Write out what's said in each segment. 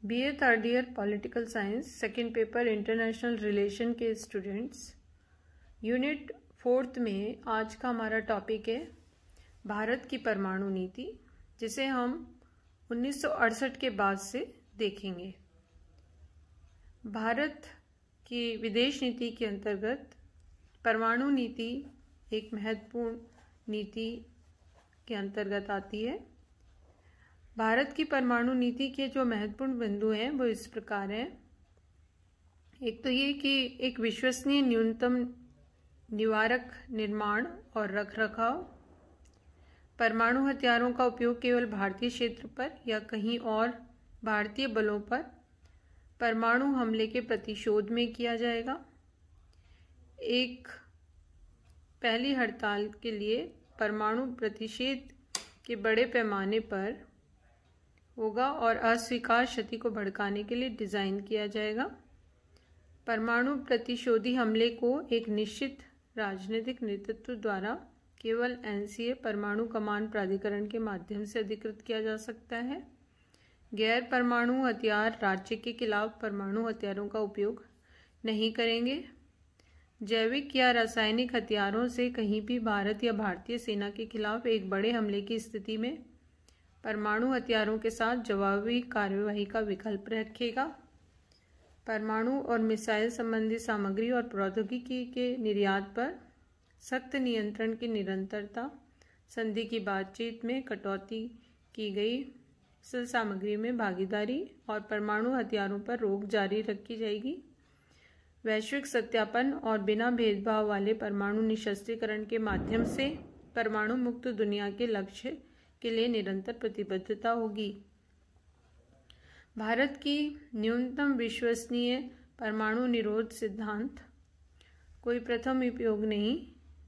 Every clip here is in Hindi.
BA third year political science second paper international relation के स्टूडेंट्स, यूनिट 4th में आज का हमारा टॉपिक है भारत की परमाणु नीति, जिसे हम 1968 के बाद से देखेंगे। भारत की विदेश नीति के अंतर्गत परमाणु नीति एक महत्वपूर्ण नीति के अंतर्गत आती है। भारत की परमाणु नीति के जो महत्वपूर्ण बिंदु हैं वो इस प्रकार हैं। एक तो ये कि एक विश्वसनीय न्यूनतम निवारक निर्माण और रखरखाव, परमाणु हथियारों का उपयोग केवल भारतीय क्षेत्र पर या कहीं और भारतीय बलों पर परमाणु हमले के प्रतिशोध में किया जाएगा। एक पहली हड़ताल के लिए परमाणु प्रतिषेध के बड़े पैमाने पर होगा और अस्वीकार क्षति को भड़काने के लिए डिज़ाइन किया जाएगा। परमाणु प्रतिशोधी हमले को एक निश्चित राजनीतिक नेतृत्व द्वारा केवल एनसीए परमाणु कमान प्राधिकरण के माध्यम से अधिकृत किया जा सकता है। गैर परमाणु हथियार राज्य के खिलाफ परमाणु हथियारों का उपयोग नहीं करेंगे। जैविक या रासायनिक हथियारों से कहीं भी भारत या भारतीय सेना के खिलाफ एक बड़े हमले की स्थिति में परमाणु हथियारों के साथ जवाबी कार्यवाही का विकल्प रखेगा। परमाणु और मिसाइल संबंधी सामग्री और प्रौद्योगिकी के निर्यात पर सख्त नियंत्रण की निरंतरता, संधि की बातचीत में कटौती की गई सामग्री में भागीदारी और परमाणु हथियारों पर रोक जारी रखी जाएगी। वैश्विक सत्यापन और बिना भेदभाव वाले परमाणु निशस्त्रीकरण के माध्यम से परमाणु मुक्त दुनिया के लक्ष्य के लिए निरंतर प्रतिबद्धता होगी। भारत की न्यूनतम विश्वसनीय परमाणु निरोध सिद्धांत कोई प्रथम उपयोग नहीं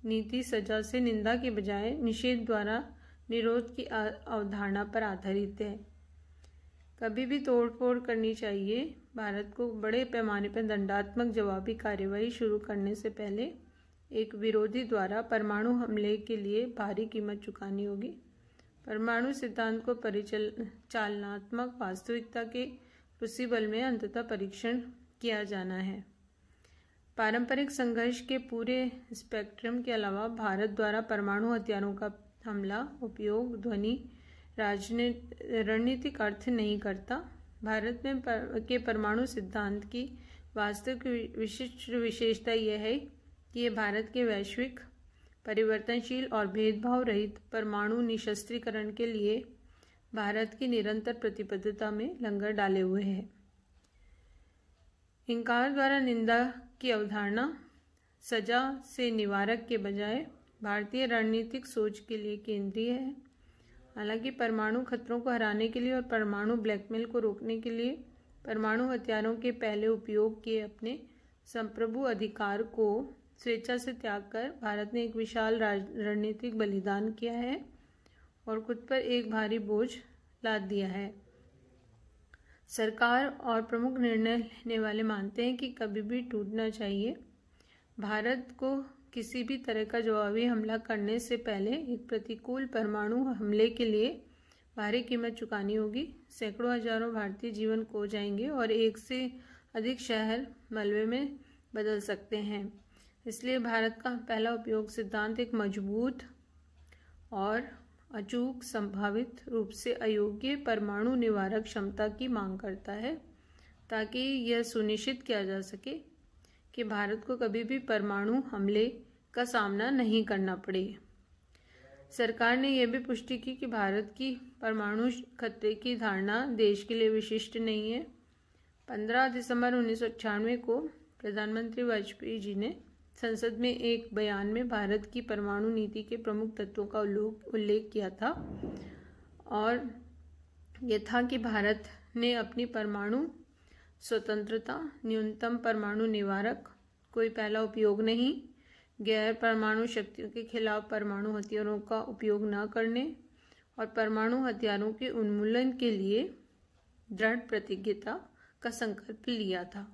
नीति सजा से निंदा के बजाय निषेध द्वारा निरोध की अवधारणा पर आधारित है। कभी भी तोड़फोड़ करनी चाहिए। भारत को बड़े पैमाने पर दंडात्मक जवाबी कार्यवाही शुरू करने से पहले एक विरोधी द्वारा परमाणु हमले के लिए भारी कीमत चुकानी होगी। परमाणु सिद्धांत को परिचालनात्मक वास्तविकता के क्रूसिबल में अंततः परीक्षण किया जाना है। पारंपरिक संघर्ष के पूरे स्पेक्ट्रम के अलावा भारत द्वारा परमाणु हथियारों का हमला उपयोग ध्वनि रणनीतिक अर्थ नहीं करता। भारत में के परमाणु सिद्धांत की वास्तविक विशिष्ट विशेषता यह है कि यह भारत के वैश्विक परिवर्तनशील और भेदभाव रहित परमाणु निशस्त्रीकरण के लिए भारत की निरंतर प्रतिबद्धता में लंगर डाले हुए है। इंकार द्वारा निंदा की अवधारणा सजा से निवारक के बजाय भारतीय रणनीतिक सोच के लिए केंद्रीय है। हालांकि परमाणु खतरों को हराने के लिए और परमाणु ब्लैकमेल को रोकने के लिए परमाणु हथियारों के पहले उपयोग के अपने संप्रभु अधिकार को स्वेच्छा से त्याग कर भारत ने एक विशाल रणनीतिक बलिदान किया है और खुद पर एक भारी बोझ लाद दिया है। सरकार और प्रमुख निर्णय लेने वाले मानते हैं कि कभी भी टूटना चाहिए। भारत को किसी भी तरह का जवाबी हमला करने से पहले एक प्रतिकूल परमाणु हमले के लिए भारी कीमत चुकानी होगी। सैकड़ों हजारों भारतीय जीवन खो जाएंगे और एक से अधिक शहर मलबे में बदल सकते हैं। इसलिए भारत का पहला उपयोग सिद्धांत एक मजबूत और अचूक संभावित रूप से अयोग्य परमाणु निवारक क्षमता की मांग करता है, ताकि यह सुनिश्चित किया जा सके कि भारत को कभी भी परमाणु हमले का सामना नहीं करना पड़े। सरकार ने यह भी पुष्टि की कि भारत की परमाणु खतरे की धारणा देश के लिए विशिष्ट नहीं है। 15 दिसंबर 1996 को प्रधानमंत्री वाजपेयी जी ने संसद में एक बयान में भारत की परमाणु नीति के प्रमुख तत्वों का उल्लेख किया था और यह था कि भारत ने अपनी परमाणु स्वतंत्रता, न्यूनतम परमाणु निवारक, कोई पहला उपयोग नहीं, गैर परमाणु शक्तियों के खिलाफ परमाणु हथियारों का उपयोग न करने और परमाणु हथियारों के उन्मूलन के लिए दृढ़ प्रतिज्ञता का संकल्प लिया था।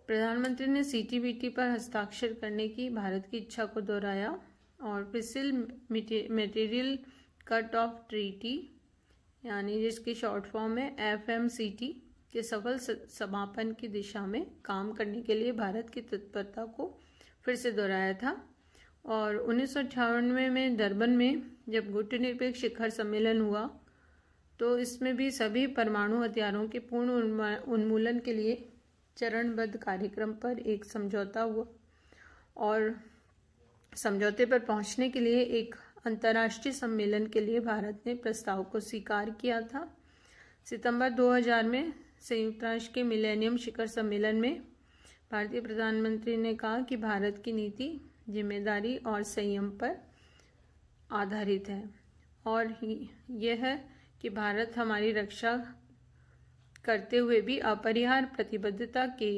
प्रधानमंत्री ने सीटीबीटी पर हस्ताक्षर करने की भारत की इच्छा को दोहराया और फिसिल मटेरियल कट ऑफ ट्रीटी यानी जिसकी शॉर्ट फॉर्म है FMCT के सफल समापन की दिशा में काम करने के लिए भारत की तत्परता को फिर से दोहराया था। और 1998 में डरबन में जब गुटनिरपेक्ष शिखर सम्मेलन हुआ तो इसमें भी सभी परमाणु हथियारों के पूर्ण उन्मूलन के लिए चरणबद्ध कार्यक्रम पर एक समझौता हुआ और समझौते पर पहुंचने के लिए एक अंतर्राष्ट्रीय सम्मेलन के लिए भारत ने प्रस्ताव को स्वीकार किया था। सितंबर 2000 में संयुक्त राष्ट्र के मिलेनियम शिखर सम्मेलन में भारतीय प्रधानमंत्री ने कहा कि भारत की नीति जिम्मेदारी और संयम पर आधारित है और यह है कि भारत हमारी रक्षा करते हुए भी अपरिहार्य प्रतिबद्धता के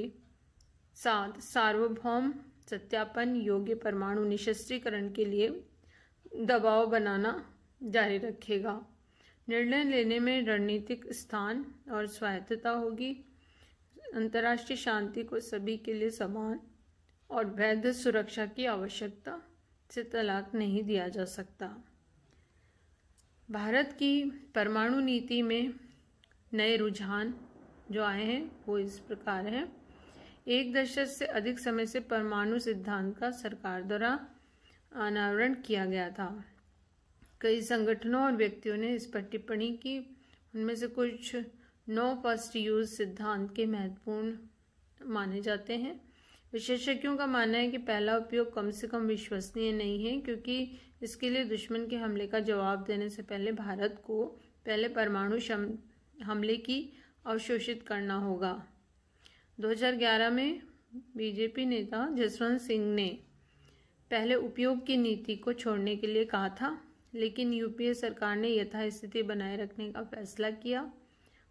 साथ सार्वभौम सत्यापन योग्य परमाणु निशस्त्रीकरण के लिए दबाव बनाना जारी रखेगा। निर्णय लेने में रणनीतिक स्थान और स्वायत्तता होगी। अंतर्राष्ट्रीय शांति को सभी के लिए समान और वैध सुरक्षा की आवश्यकता से तलाक नहीं दिया जा सकता। भारत की परमाणु नीति में नए रुझान जो आए हैं वो इस प्रकार हैं। 1 दशक से अधिक समय से परमाणु सिद्धांत का सरकार द्वारा अनावरण किया गया था। कई संगठनों और व्यक्तियों ने इस पर टिप्पणी की। उनमें से कुछ नो फर्स्ट यूज सिद्धांत के महत्वपूर्ण माने जाते हैं। विशेषज्ञों का मानना है कि पहला उपयोग कम से कम विश्वसनीय नहीं है, क्योंकि इसके लिए दुश्मन के हमले का जवाब देने से पहले भारत को पहले परमाणु हमले की अवशोषित करना होगा। 2011 में बीजेपी नेता जसवंत सिंह ने पहले उपयोग की नीति को छोड़ने के लिए कहा था, लेकिन यूपीए सरकार ने यथास्थिति बनाए रखने का फैसला किया।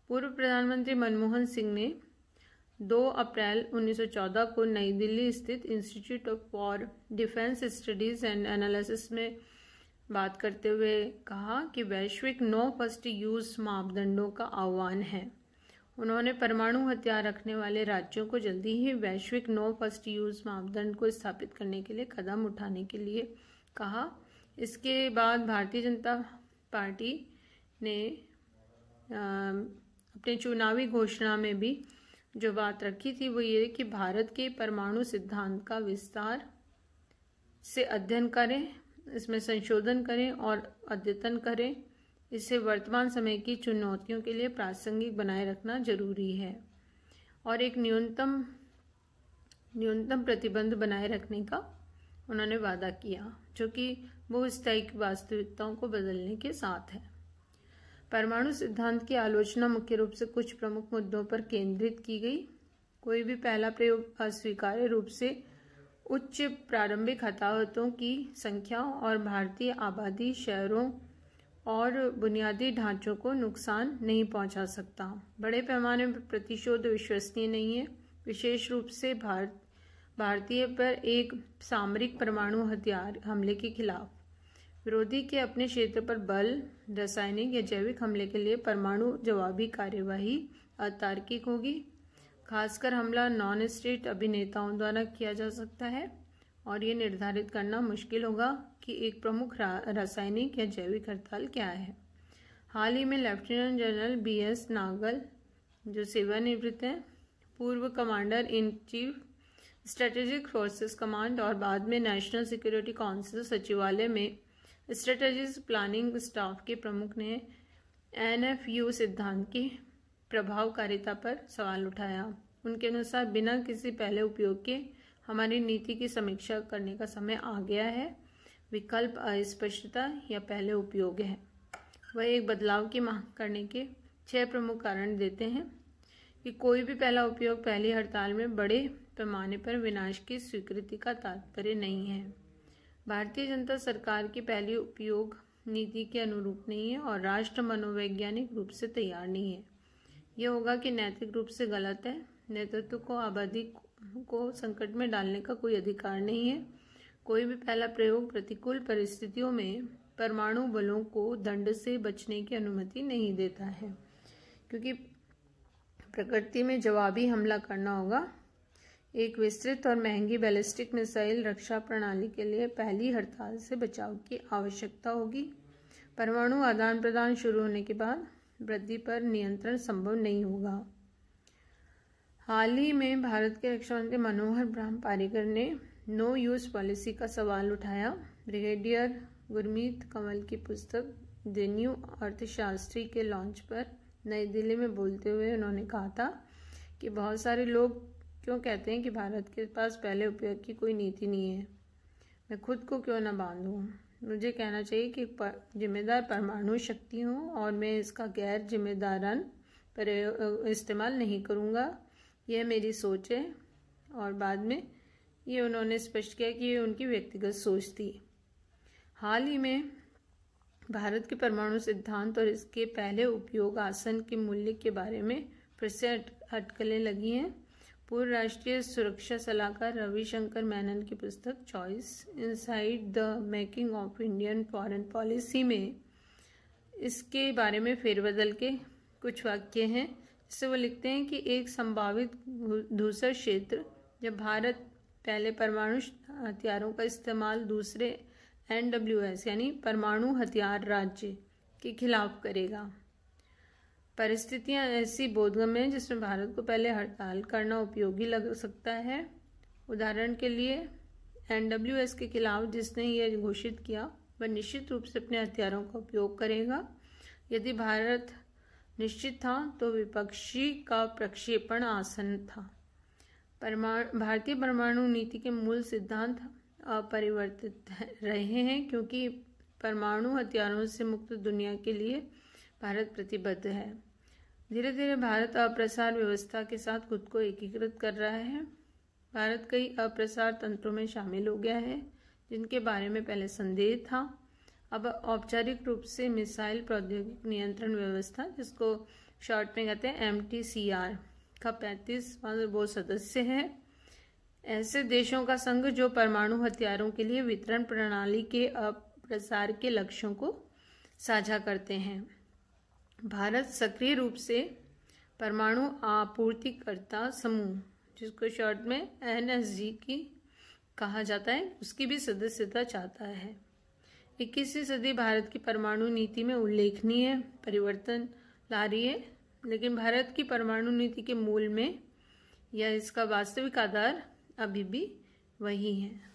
पूर्व प्रधानमंत्री मनमोहन सिंह ने 2 अप्रैल 1914 को नई दिल्ली स्थित institute for defence studies and analysis में बात करते हुए कहा कि वैश्विक नो फर्स्ट यूज मापदंडों का आह्वान है। उन्होंने परमाणु हथियार रखने वाले राज्यों को जल्दी ही वैश्विक नो फर्स्ट यूज मापदंड को स्थापित करने के लिए कदम उठाने के लिए कहा। इसके बाद भारतीय जनता पार्टी ने अपने चुनावी घोषणा में भी जो बात रखी थी वो ये कि भारत के परमाणु सिद्धांत का विस्तार से अध्ययन करें, इसमें संशोधन करें और अद्यतन करें। इसे वर्तमान समय की चुनौतियों के लिए प्रासंगिक बनाए रखना जरूरी है और एक न्यूनतम प्रतिबंध बनाए रखने का उन्होंने वादा किया, जो कि बहुस्थायी वास्तविकताओं को बदलने के साथ है। परमाणु सिद्धांत की आलोचना मुख्य रूप से कुछ प्रमुख मुद्दों पर केंद्रित की गई। कोई भी पहला प्रयोग अस्वीकार्य रूप से उच्च प्रारंभिक हताहतों की संख्या और भारतीय आबादी, शहरों और बुनियादी ढांचों को नुकसान नहीं पहुंचा सकता। बड़े पैमाने पर प्रतिशोध विश्वसनीय नहीं है, विशेष रूप से भारतीय पर एक सामरिक परमाणु हथियार हमले के खिलाफ। विरोधी के अपने क्षेत्र पर बल, रासायनिक या जैविक हमले के लिए परमाणु जवाबी कार्यवाही अतार्किक होगी। खासकर हमला नॉन स्टेट अभिनेताओं द्वारा किया जा सकता है और ये निर्धारित करना मुश्किल होगा कि एक प्रमुख रासायनिक या जैविक हड़ताल क्या है। हाल ही में लेफ्टिनेंट जनरल BS नागल, जो सेवानिवृत्त हैं, पूर्व commander in chief strategic forces command और बाद में नेशनल सिक्योरिटी काउंसिल सचिवालय में स्ट्रेटेजिक प्लानिंग स्टाफ के प्रमुख ने NFU सिद्धांत की प्रभावकारिता पर सवाल उठाया। उनके अनुसार बिना किसी पहले उपयोग के हमारी नीति की समीक्षा करने का समय आ गया है। विकल्प अस्पष्टता या पहले उपयोग है। वह एक बदलाव की मांग करने के 6 प्रमुख कारण देते हैं कि कोई भी पहला उपयोग पहली हड़ताल में बड़े पैमाने पर विनाश की स्वीकृति का तात्पर्य नहीं है। भारतीय जनता सरकार की पहली उपयोग नीति के अनुरूप नहीं है और राष्ट्र मनोवैज्ञानिक रूप से तैयार नहीं है। यह होगा कि नैतिक रूप से गलत है। नेतृत्व को आबादी को संकट में डालने का कोई अधिकार नहीं है। कोई भी पहला प्रयोग प्रतिकूल परिस्थितियों में परमाणु बलों को दंड से बचने की अनुमति नहीं देता है, क्योंकि प्रकृति में जवाबी हमला करना होगा। एक विस्तृत और महंगी बैलिस्टिक मिसाइल रक्षा प्रणाली के लिए पहली हड़ताल से बचाव की आवश्यकता होगी। परमाणु आदान प्रदान शुरू होने के बाद वृद्धि पर नियंत्रण संभव नहीं होगा। हाल ही में भारत के रक्षा मंत्री मनोहर ब्रह्म पारिकर ने नो यूज पॉलिसी का सवाल उठाया। ब्रिगेडियर गुरमीत कंवल की पुस्तक द न्यू अर्थशास्त्री के लॉन्च पर नई दिल्ली में बोलते हुए उन्होंने कहा था कि बहुत सारे लोग क्यों कहते हैं कि भारत के पास पहले उपयोग की कोई नीति नहीं है। मैं खुद को क्यों न बांधूं। मुझे कहना चाहिए कि जिम्मेदार परमाणु शक्ति हूँ और मैं इसका गैर जिम्मेदारान इस्तेमाल नहीं करूँगा। यह मेरी सोच है। और बाद में ये उन्होंने स्पष्ट किया कि ये उनकी व्यक्तिगत सोच थी। हाल ही में भारत के परमाणु सिद्धांत और इसके पहले उपयोग आसन के मूल्य के बारे में फिर से अटकलें लगी हैं। पूर्व राष्ट्रीय सुरक्षा सलाहकार रविशंकर मेनन की पुस्तक choice inside the making of Indian foreign policy में इसके बारे में फेरबदल के कुछ वाक्य हैं, जिससे वो लिखते हैं कि एक संभावित धूसर क्षेत्र जब भारत पहले परमाणु हथियारों का इस्तेमाल दूसरे NWS यानी परमाणु हथियार राज्य के खिलाफ करेगा। परिस्थितियां ऐसी बोधगम्य हैं जिसमें भारत को पहले हड़ताल करना उपयोगी लग सकता है। उदाहरण के लिए NWS के खिलाफ जिसने यह घोषित किया वह निश्चित रूप से अपने हथियारों का उपयोग करेगा। यदि भारत निश्चित था तो विपक्षी का प्रक्षेपण आसन था। भारतीय परमाणु नीति के मूल सिद्धांत अपरिवर्तित रहे हैं क्योंकि परमाणु हथियारों से मुक्त दुनिया के लिए भारत प्रतिबद्ध है। धीरे धीरे भारत अप्रसार व्यवस्था के साथ खुद को एकीकृत कर रहा है। भारत कई अप्रसार तंत्रों में शामिल हो गया है जिनके बारे में पहले संदेह था। अब औपचारिक रूप से मिसाइल प्रौद्योगिकी नियंत्रण व्यवस्था, जिसको शॉर्ट में कहते हैं MTCR, का 35वां वो सदस्य है। ऐसे देशों का संघ जो परमाणु हथियारों के लिए वितरण प्रणाली के अप्रसार के लक्ष्यों को साझा करते हैं। भारत सक्रिय रूप से परमाणु आपूर्तिकर्ता समूह, जिसको शॉर्ट में NSG की कहा जाता है, उसकी भी सदस्यता चाहता है। 21वीं सदी भारत की परमाणु नीति में उल्लेखनीय परिवर्तन ला रही है, लेकिन भारत की परमाणु नीति के मूल में या इसका वास्तविक आधार अभी भी वही है।